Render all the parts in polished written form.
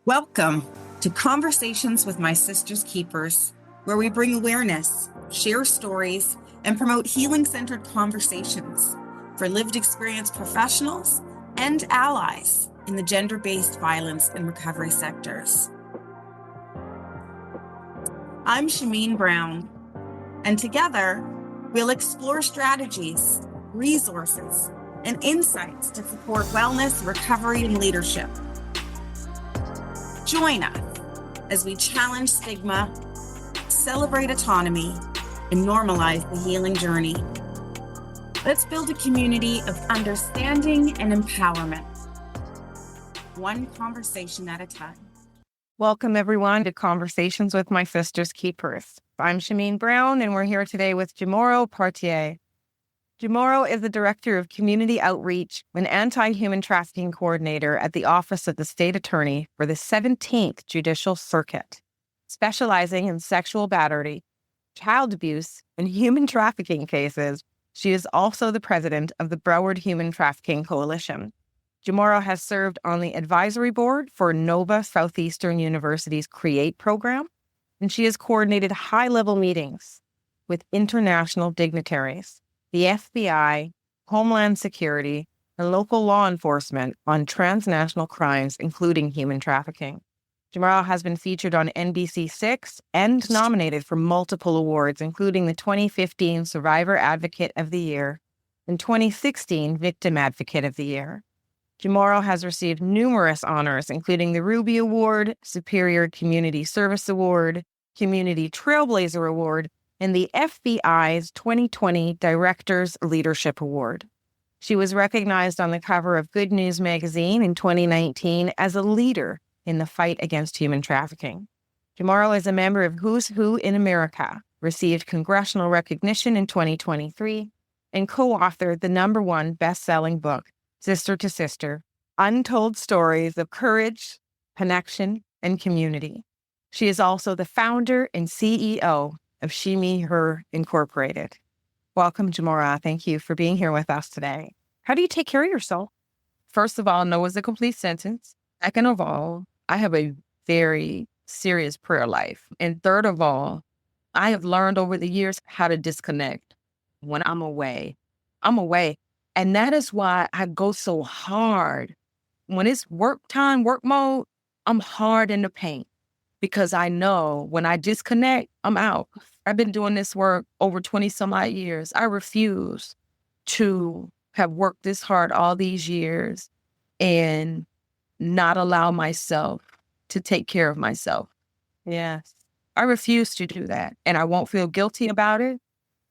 Welcome to Conversations with My Sister's Keepers, where we bring awareness, share stories, and promote healing-centered conversations for lived experience professionals and allies in the gender-based violence and recovery sectors. I'm Shameen Brown, and together we'll explore strategies, resources, and insights to support wellness, recovery, and leadership. Join us as we challenge stigma, celebrate autonomy, and normalize the healing journey. Let's build a community of understanding and empowerment, one conversation at a time. Welcome, everyone, to Conversations with My Sister's Keepers. I'm Shameen Brown, and we're here today with Jumorrow Portier. Jumorrow is the Director of Community Outreach and Anti-Human Trafficking Coordinator at the Office of the State Attorney for the 17th Judicial Circuit, specializing in sexual battery, child abuse, and human trafficking cases. She is also the president of the Broward Human Trafficking Coalition. Jumorrow has served on the advisory board for Nova Southeastern University's CREATE program, and she has coordinated high-level meetings with international dignitaries, the FBI, Homeland Security, and local law enforcement on transnational crimes, including human trafficking. Jumorrow has been featured on NBC6 and nominated for multiple awards, including the 2015 Survivor Advocate of the Year and 2016 Victim Advocate of the Year. Jumorrow has received numerous honors, including the Ruby Award, Superior Community Service Award, Community Trailblazer Award, and the FBI's 2020 Directors Leadership Award. She was recognized on the cover of Good News magazine in 2019 as a leader in the fight against human trafficking. Jumorrow is a member of Who's Who in America, received congressional recognition in 2023, and co-authored the #1 best-selling book, Sister to Sister, Untold Stories of Courage, Connection, and Community. She is also the founder and CEO of She, Me, Her Incorporated. Welcome, Jumorrow. Thank you for being here with us today. How do you take care of yourself? First of all, no is a complete sentence. Second of all, I have a very serious prayer life. And third of all, I have learned over the years how to disconnect. When I'm away, I'm away. And that is why I go so hard. When it's work time, work mode, I'm hard in the paint. Because I know when I disconnect, I'm out. I've been doing this work over 20 some odd years. I refuse to have worked this hard all these years and not allow myself to take care of myself. Yes. I refuse to do that. And I won't feel guilty about it.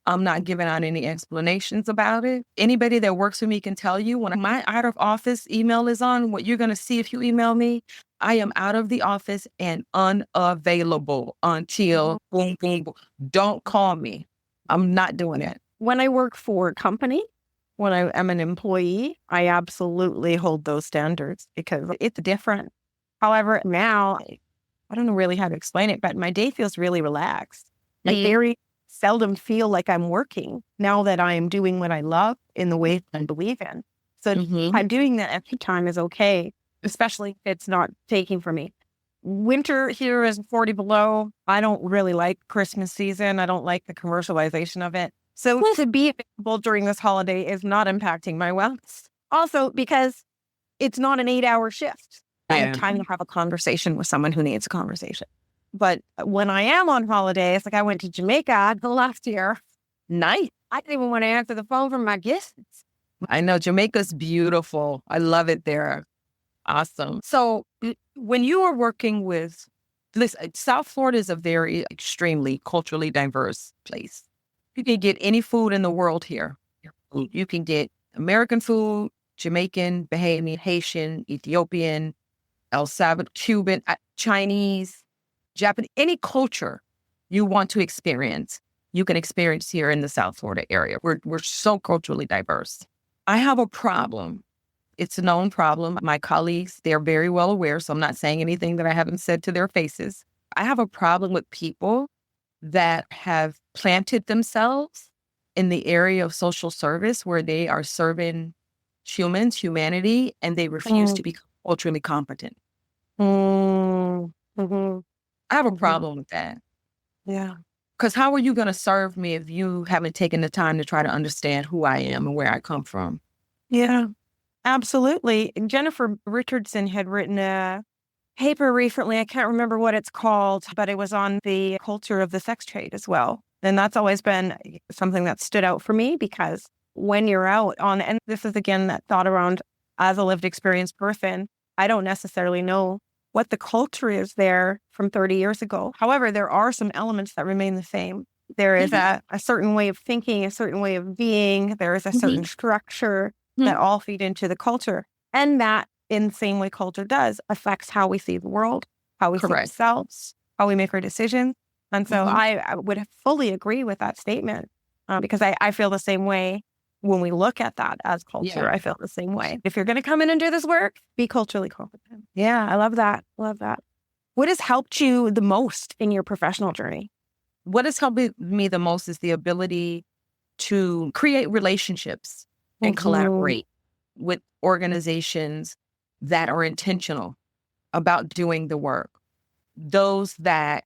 I'm not giving out any explanations about it. Anybody that works with me can tell you when my out of office email is on, what you're going to see if you email me, I am out of the office and unavailable until boom, boom, boom. Don't call me. I'm not doing it. When I work for a company, when I am an employee, I absolutely hold those standards because it's different. However, now, I don't know really how to explain it, but my day feels really relaxed. I very seldom feel like I'm working now that I am doing what I love in the way I believe in. So I'm doing that every time is okay, especially if it's not taking for me. Winter here is 40 below. I don't really like Christmas season. I don't like the commercialization of it. So to be available during this holiday is not impacting my wellness. Also, because it's not an 8-hour shift. I have time to have a conversation with someone who needs a conversation. But when I am on holidays, like I went to Jamaica last year, nice. I didn't even want to answer the phone from my guests. I know Jamaica's beautiful. I love it there. Awesome. So when you are working with, listen, South Florida is a very extremely culturally diverse place. You can get any food in the world here. You can get American food, Jamaican, Bahamian, Haitian, Ethiopian, El Salvador, Cuban, Chinese, Japanese, any culture you want to experience, you can experience here in the South Florida area. We're so culturally diverse. I have a problem. It's a known problem. My colleagues, they're very well aware, so I'm not saying anything that I haven't said to their faces. I have a problem with people that have planted themselves in the area of social service where they are serving humanity, and they refuse to be culturally competent. Mm-hmm. I have a Mm-hmm. problem with that. Yeah. Because how are you going to serve me if you haven't taken the time to try to understand who I am and where I come from? Yeah, absolutely. Jennifer Richardson had written a paper recently. I can't remember what it's called, but it was on the culture of the sex trade as well. And that's always been something that stood out for me, because when you're out on, and this is again that thought around as a lived experience person, I don't necessarily know what the culture is there from 30 years ago. However, there are some elements that remain the same. There is a certain way of thinking, a certain way of being. There is a certain structure that all feed into the culture. And that, in the same way culture does, affects how we see the world, how we see Correct. ourselves, how we make our decisions. And so I would fully agree with that statement, because I feel the same way when we look at that as culture. Yeah. I feel the same way. If you're going to come in and do this work, be culturally competent. Yeah, I love that. Love that. What has helped you the most in your professional journey? What has helped me the most is the ability to create relationships and collaborate with organizations that are intentional about doing the work. Those that,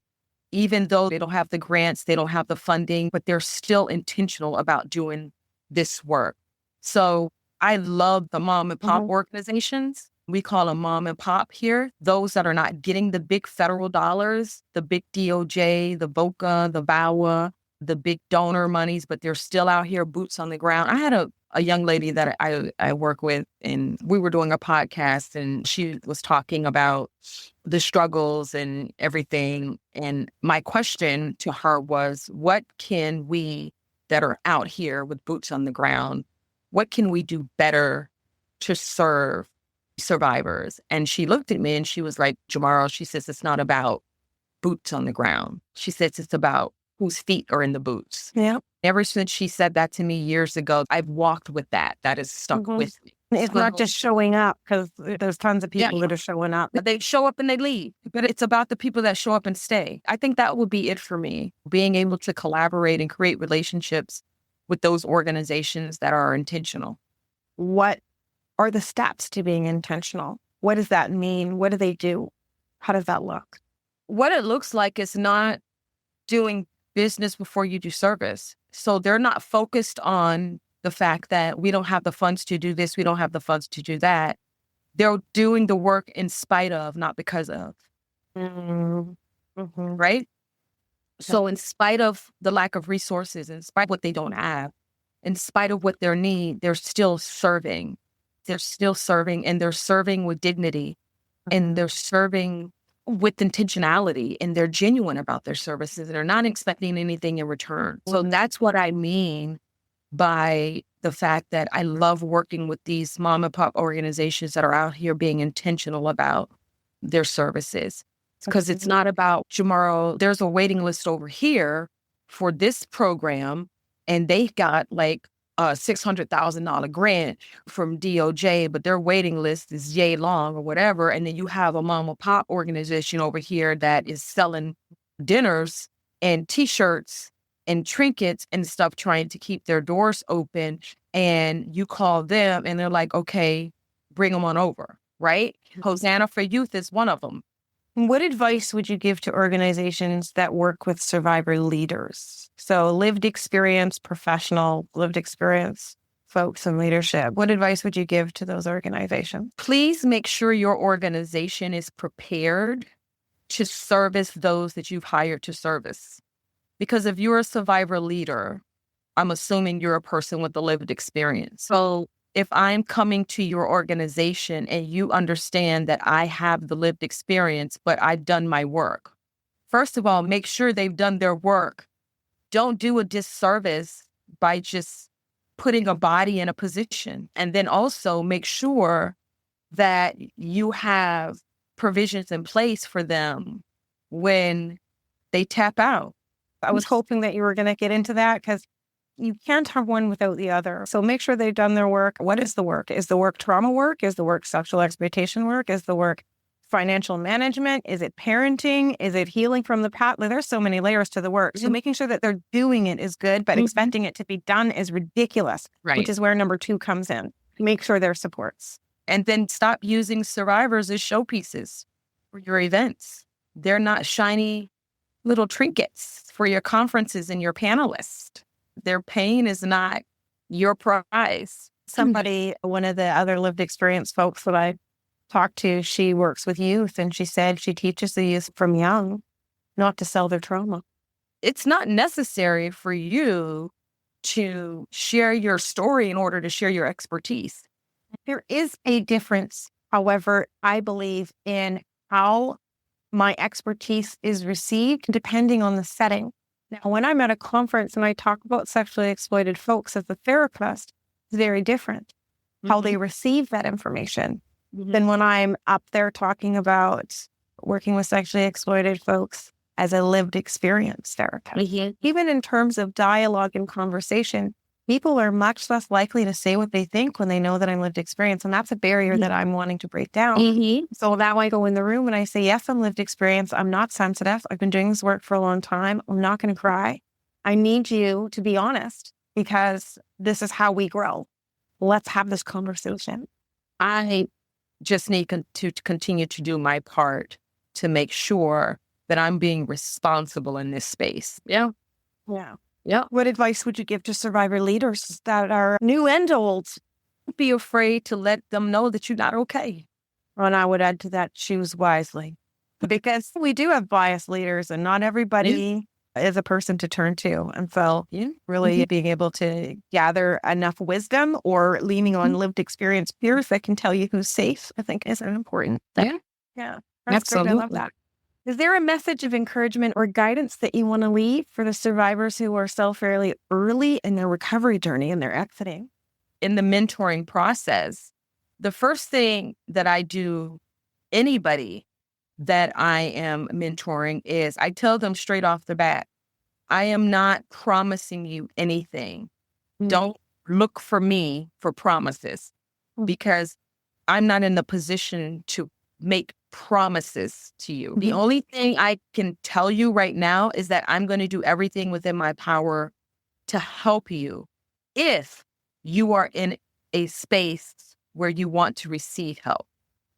even though they don't have the grants, they don't have the funding, but they're still intentional about doing this work. So I love the mom and pop organizations. We call them mom and pop here. Those that are not getting the big federal dollars, the big DOJ, the VOCA, the VAWA, the big donor monies, but they're still out here, boots on the ground. I had a young lady that I work with, and we were doing a podcast, and she was talking about the struggles and everything. And my question to her was, what can we that are out here with boots on the ground, what can we do better to serve survivors? And she looked at me and she was like, Jumorrow, she says, it's not about boots on the ground. She says it's about whose feet are in the boots. Yeah. Ever since she said that to me years ago, I've walked with that. That has stuck with me. It's not just showing up, because there's tons of people that are showing up. They show up and they leave, but it's about the people that show up and stay. I think that would be it for me, being able to collaborate and create relationships with those organizations that are intentional. What are the steps to being intentional? What does that mean? What do they do? How does that look? What it looks like is not doing business before you do service. So they're not focused on the fact that we don't have the funds to do this, we don't have the funds to do that. They're doing the work in spite of, not because of. Right? So in spite of the lack of resources, in spite of what they don't have, in spite of what their need, they're still serving. They're still serving, and they're serving with dignity, and they're serving with intentionality, and they're genuine about their services, and they're not expecting anything in return. So that's what I mean by the fact that I love working with these mom and pop organizations that are out here being intentional about their services. Because it's not about Jumorrow. There's a waiting list over here for this program, and they got like a $600,000 grant from DOJ, but their waiting list is yay long or whatever. And then you have a mom and pop organization over here that is selling dinners and T-shirts and trinkets and stuff, trying to keep their doors open. And you call them and they're like, okay, bring them on over, right? Hosanna for Youth is one of them. What advice would you give to organizations that work with survivor leaders? So lived experience, professional, lived experience folks in leadership. What advice would you give to those organizations? Please make sure your organization is prepared to service those that you've hired to service. Because if you're a survivor leader, I'm assuming you're a person with a lived experience. So if I'm coming to your organization and you understand that I have the lived experience, but I've done my work, first of all, make sure they've done their work. Don't do a disservice by just putting a body in a position. And then also make sure that you have provisions in place for them when they tap out. I was hoping that you were going to get into that, because you can't have one without the other. So make sure they've done their work. What is the work? Is the work trauma work? Is the work sexual exploitation work? Is the work financial management? Is it parenting? Is it healing from the past? There's so many layers to the work. So making sure that they're doing it is good, but expecting it to be done is ridiculous, which is where number 2 comes in. Make sure there are supports. And then stop using survivors as showpieces for your events. They're not shiny little trinkets for your conferences and your panelists. Their pain is not your prize. Somebody, one of the other lived experience folks that I talked to, she works with youth, and she said she teaches the youth from young not to sell their trauma. It's not necessary for you to share your story in order to share your expertise. There is a difference, however, I believe, in how my expertise is received depending on the setting. Now, when I'm at a conference and I talk about sexually exploited folks as a therapist, it's very different how they receive that information than when I'm up there talking about working with sexually exploited folks as a lived experience therapist. Even in terms of dialogue and conversation, people are much less likely to say what they think when they know that I'm lived experience. And that's a barrier that I'm wanting to break down. So now I go in the room and I say, yes, I'm lived experience. I'm not sensitive. I've been doing this work for a long time. I'm not going to cry. I need you to be honest because this is how we grow. Let's have this conversation. I just need to continue to do my part to make sure that I'm being responsible in this space. Yeah. What advice would you give to survivor leaders that are new and old? Don't be afraid to let them know that you're not okay. And I would add to that, choose wisely. Because we do have biased leaders and not everybody is a person to turn to. And so really being able to gather enough wisdom or leaning on lived experience peers that can tell you who's safe, I think is an important thing. Yeah. Absolutely. I love that. Is there a message of encouragement or guidance that you want to leave for the survivors who are still fairly early in their recovery journey and they're exiting? In the mentoring process, the first thing that I do, anybody that I am mentoring, is I tell them straight off the bat, I am not promising you anything. Don't look for me for promises because I'm not in the position to make promises to you. The only thing I can tell you right now is that I'm going to do everything within my power to help you if you are in a space where you want to receive help.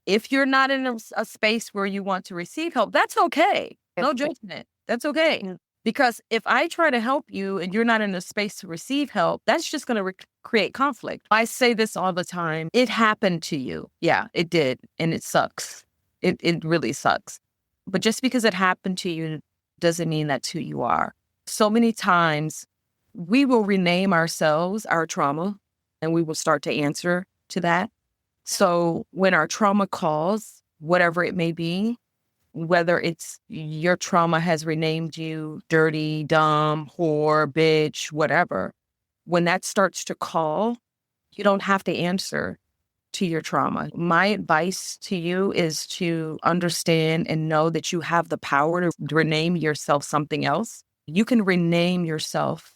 If you're not in a space where you want to receive help, that's okay. No judgment. That's okay. Yeah. Because if I try to help you and you're not in a space to receive help, that's just going to create conflict. I say this all the time. It happened to you. Yeah, it did. And it sucks. It really sucks. But just because it happened to you doesn't mean that's who you are. So many times we will rename ourselves, our trauma, and we will start to answer to that. So when our trauma calls, whatever it may be, whether it's your trauma has renamed you dirty, dumb, whore, bitch, whatever, when that starts to call, you don't have to answer to your trauma. My advice to you is to understand and know that you have the power to rename yourself something else. You can rename yourself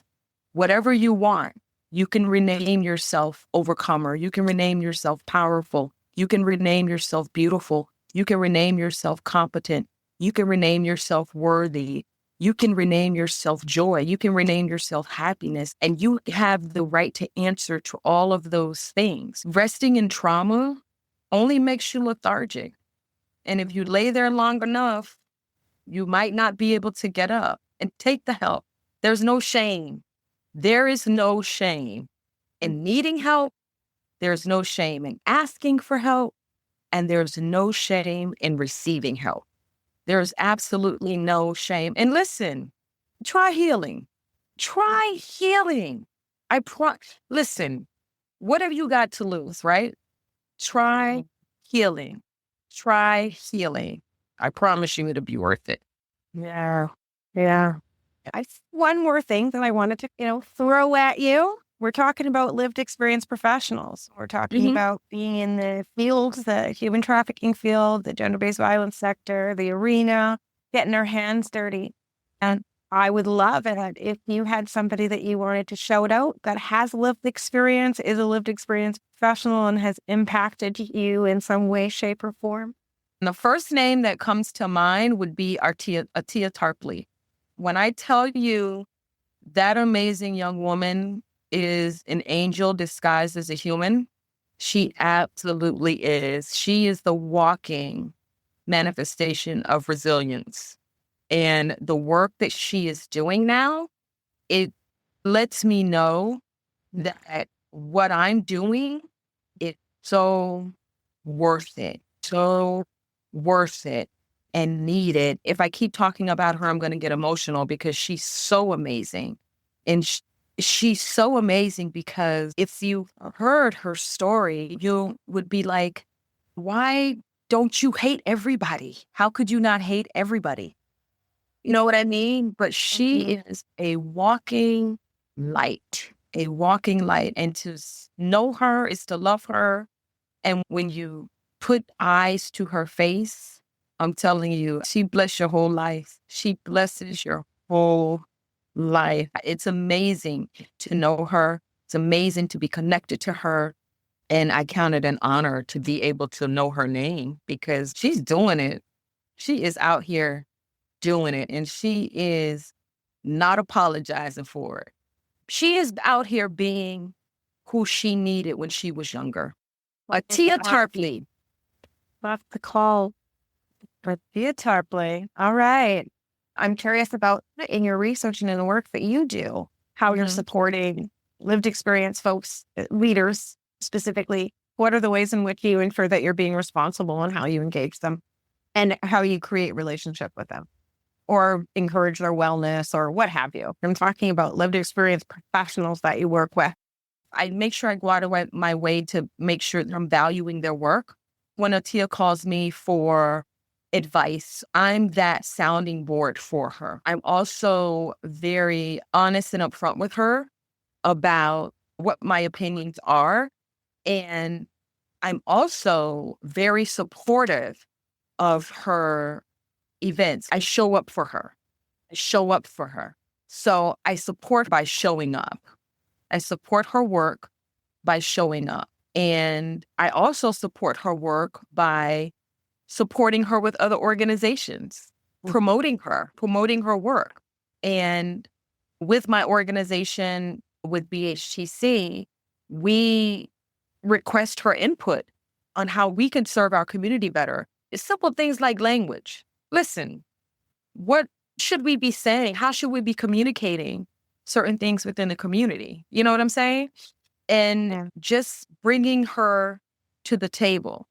whatever you want. You can rename yourself overcomer. You can rename yourself powerful. You can rename yourself beautiful. You can rename yourself competent. You can rename yourself worthy. You can rename yourself joy. You can rename yourself happiness. And you have the right to answer to all of those things. Resting in trauma only makes you lethargic. And if you lay there long enough, you might not be able to get up and take the help. There's no shame. There is no shame in needing help. There's no shame in asking for help. And there's no shame in receiving help. There's absolutely no shame. And listen, try healing. Try healing. Listen, what have you got to lose, right? Try healing. Try healing. I promise you it'll be worth it. Yeah. One more thing that I wanted to, throw at you. We're talking about lived experience professionals. We're talking about being in the fields, the human trafficking field, the gender-based violence sector, the arena, getting our hands dirty. And I would love it if you had somebody that you wanted to shout out that has lived experience, is a lived experience professional, and has impacted you in some way, shape, or form. And the first name that comes to mind would be Atia Tarpley. When I tell you that amazing young woman is an angel disguised as a human, she absolutely is. She is the walking manifestation of resilience. And the work that she is doing now, it lets me know that what I'm doing is so worth it, and needed. If I keep talking about her, I'm going to get emotional because she's so amazing. And she's so amazing because if you heard her story, you would be like, why don't you hate everybody? How could you not hate everybody? You know what I mean? But she is a walking light, And to know her is to love her. And when you put eyes to her face, I'm telling you, she blesses your whole life. She blesses your whole life. It's amazing to know her. It's amazing to be connected to her. And I count it an honor to be able to know her name because she's doing it. She is out here doing it, and she is not apologizing for it. She is out here being who she needed when she was younger. Tia Tarpley. That's the call for Tia Tarpley. All right. I'm curious about, in your research and in the work that you do, how you're supporting lived experience folks, leaders specifically. What are the ways in which you ensure that you're being responsible and how you engage them and how you create relationship with them or encourage their wellness or what have you? I'm talking about lived experience professionals that you work with. I make sure I go out of my way to make sure that I'm valuing their work. When Atia calls me for advice, I'm that sounding board for her. I'm also very honest and upfront with her about what my opinions are. And I'm also very supportive of her events. I show up for her. So I support by showing up. I support her work by showing up. And I also support her work by supporting her with other organizations, promoting her work. And with my organization, with BHTC, we request her input on how we can serve our community better. It's simple things like language. Listen, what should we be saying? How should we be communicating certain things within the community? You know what I'm saying? And just bringing her to the table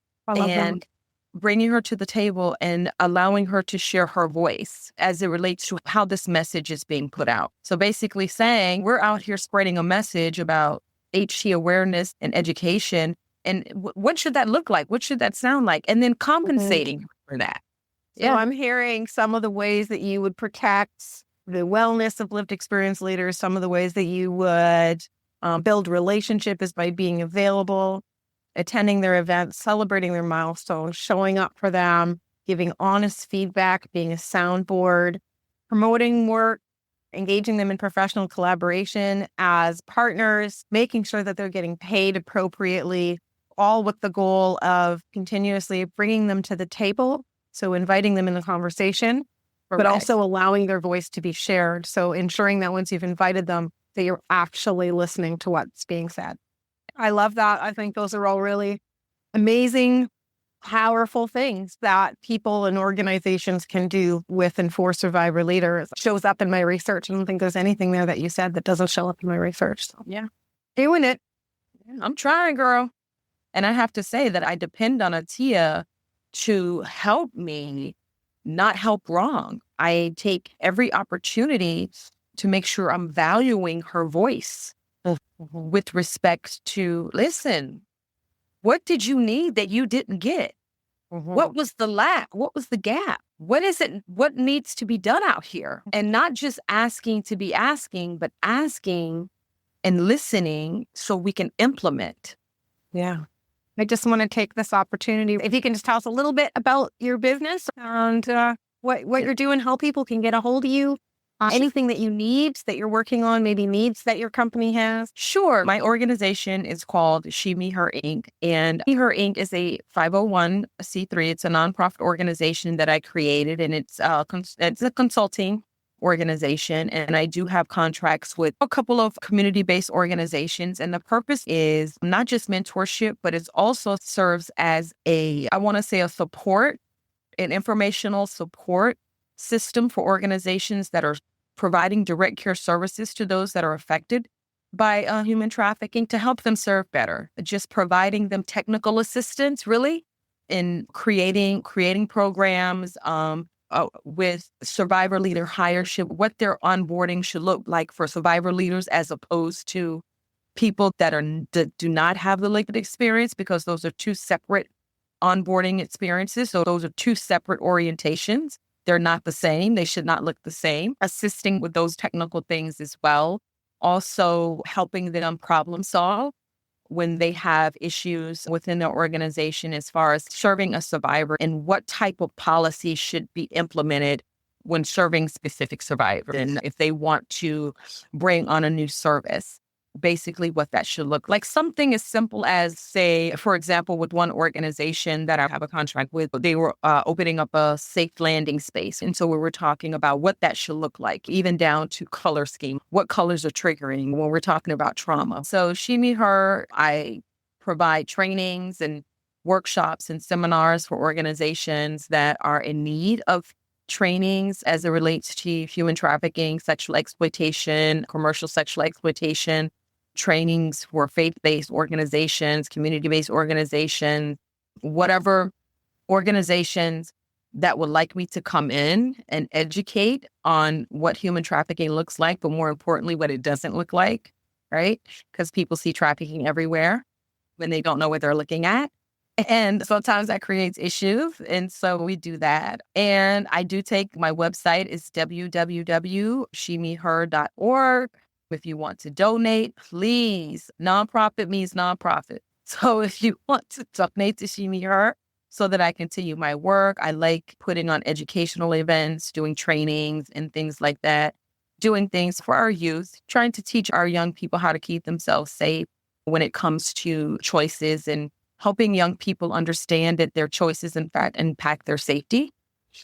and allowing her to share her voice as it relates to how this message is being put out. So basically saying we're out here spreading a message about HT awareness and education. And what should that look like? What should that sound like? And then compensating for that. So I'm hearing some of the ways that you would protect the wellness of lived experience leaders, some of the ways that you would build relationship is by being available, attending their events, celebrating their milestones, showing up for them, giving honest feedback, being a soundboard, promoting work, engaging them in professional collaboration as partners, making sure that they're getting paid appropriately, all with the goal of continuously bringing them to the table. So inviting them in the conversation, but also allowing their voice to be shared. So ensuring that once you've invited them, that you're actually listening to what's being said. I love that. I think those are all really amazing, powerful things that people and organizations can do with and for survivor leaders. It shows up in my research. I don't think there's anything there that you said that doesn't show up in my research. So doing it. I'm trying, girl. And I have to say that I depend on Atia to help me not help wrong. I take every opportunity to make sure I'm valuing her voice with respect to, listen, what did you need that you didn't get? What was the lack? What was the gap? What is it? What needs to be done out here? And not just asking to be asking, but asking and listening so we can implement. Yeah. I just want to take this opportunity. If you can just tell us a little bit about your business and what you're doing, how people can get a hold of you, anything that you need that you're working on, maybe needs that your company has. Sure. My organization is called She, Me, Her, Inc. And Her Inc. is a 501c3. It's a nonprofit organization that I created, and it's a consulting organization. And I do have contracts with a couple of community-based organizations. And the purpose is not just mentorship, but it also serves as a support an informational support system for organizations that are providing direct care services to those that are affected by human trafficking to help them serve better. Just providing them technical assistance, really, in creating programs with survivor leader hireship, what their onboarding should look like for survivor leaders as opposed to people that do not have the lived experience, because those are two separate onboarding experiences. So those are two separate orientations. They're not the same. They should not look the same. Assisting with those technical things as well. Also helping them problem solve when they have issues within their organization as far as serving a survivor and what type of policy should be implemented when serving specific survivors. And if they want to bring on a new service, basically what that should look like. Something as simple as, say, for example, with one organization that I have a contract with, they were opening up a safe landing space. And so we were talking about what that should look like, even down to color scheme. What colors are triggering when we're talking about trauma? So she, me, her, I provide trainings and workshops and seminars for organizations that are in need of trainings as it relates to human trafficking, sexual exploitation, commercial sexual exploitation, trainings for faith-based organizations, community-based organizations, whatever organizations that would like me to come in and educate on what human trafficking looks like, but more importantly, what it doesn't look like, right? Because people see trafficking everywhere when they don't know what they're looking at. And sometimes that creates issues. And so we do that. And I do take, my website is www.shemeher.org. If you want to donate, please. Nonprofit means nonprofit. So if you want to donate to She, Me, Her so that I continue my work, I like putting on educational events, doing trainings and things like that, doing things for our youth, trying to teach our young people how to keep themselves safe when it comes to choices and helping young people understand that their choices, in fact, impact their safety.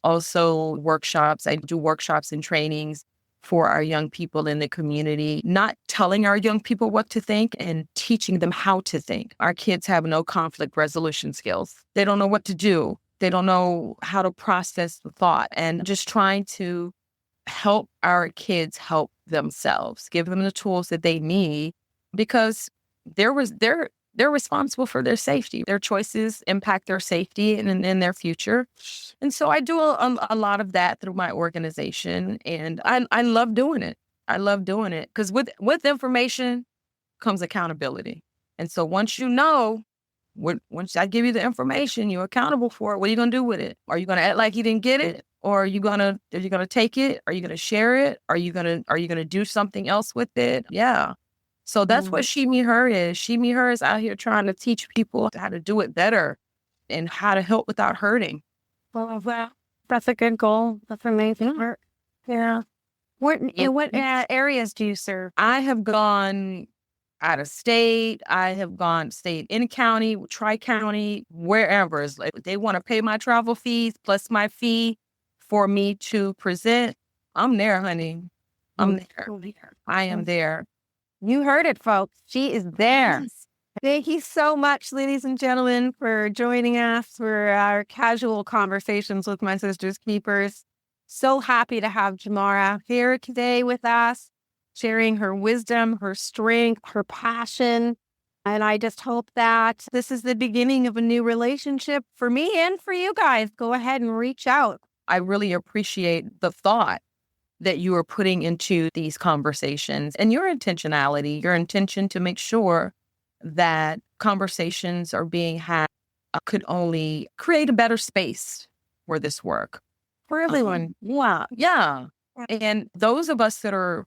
Also, workshops. I do workshops and trainings for our young people in the community, not telling our young people what to think and teaching them how to think. Our kids have no conflict resolution skills. They don't know what to do. They don't know how to process the thought, and just trying to help our kids help themselves, give them the tools that they need, because they're responsible for their safety. Their choices impact their safety and their future. And so I do a lot of that through my organization. And I love doing it. I love doing it because with information comes accountability. And so once you know, once I give you the information, you're accountable for it. What are you going to do with it? Are you going to act like you didn't get it? Or are you going to take it? Are you going to share it? Are you going to do something else with it? Yeah. So that's what She, Me, Her is. She, Me, Her is out here trying to teach people how to do it better and how to help without hurting. Well, that's a good goal. That's amazing work. Yeah. What areas do you serve? I have gone out of state. I have gone state, in county, tri-county, wherever. It's like they want to pay my travel fees plus my fee for me to present. I'm there, honey. I'm there. I am there. You heard it, folks. She is there. Yes. Thank you so much, ladies and gentlemen, for joining us for our casual conversations with my Sisters Keepers. So happy to have Jumorrow here today with us, sharing her wisdom, her strength, her passion. And I just hope that this is the beginning of a new relationship for me and for you guys. Go ahead and reach out. I really appreciate the thought that you are putting into these conversations and your intentionality, your intention to make sure that conversations are being had could only create a better space for this work. For everyone. Yeah. And those of us that are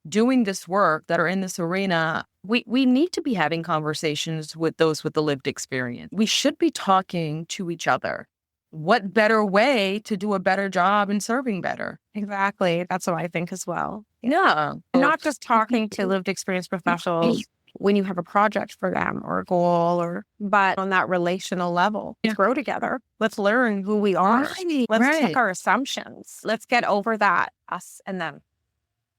doing this work, that are in this arena, we need to be having conversations with those with the lived experience. We should be talking to each other. What better way to do a better job in serving better? Exactly. That's what I think as well. Yeah. Not just talking to lived experience professionals when you have a project for them or a goal, but on that relational level. Let's grow together. Let's learn who we are. Let's check our assumptions. Let's get over that, us and them.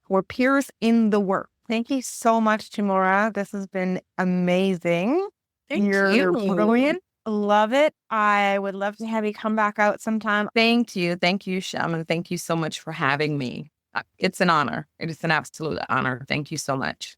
We're peers in the work. Thank you so much, Jumorrow. This has been amazing. You're brilliant. Love it. I would love to have you come back out sometime. Thank you. Thank you, Shaman. Thank you so much for having me. It's an honor. It is an absolute honor. Thank you so much.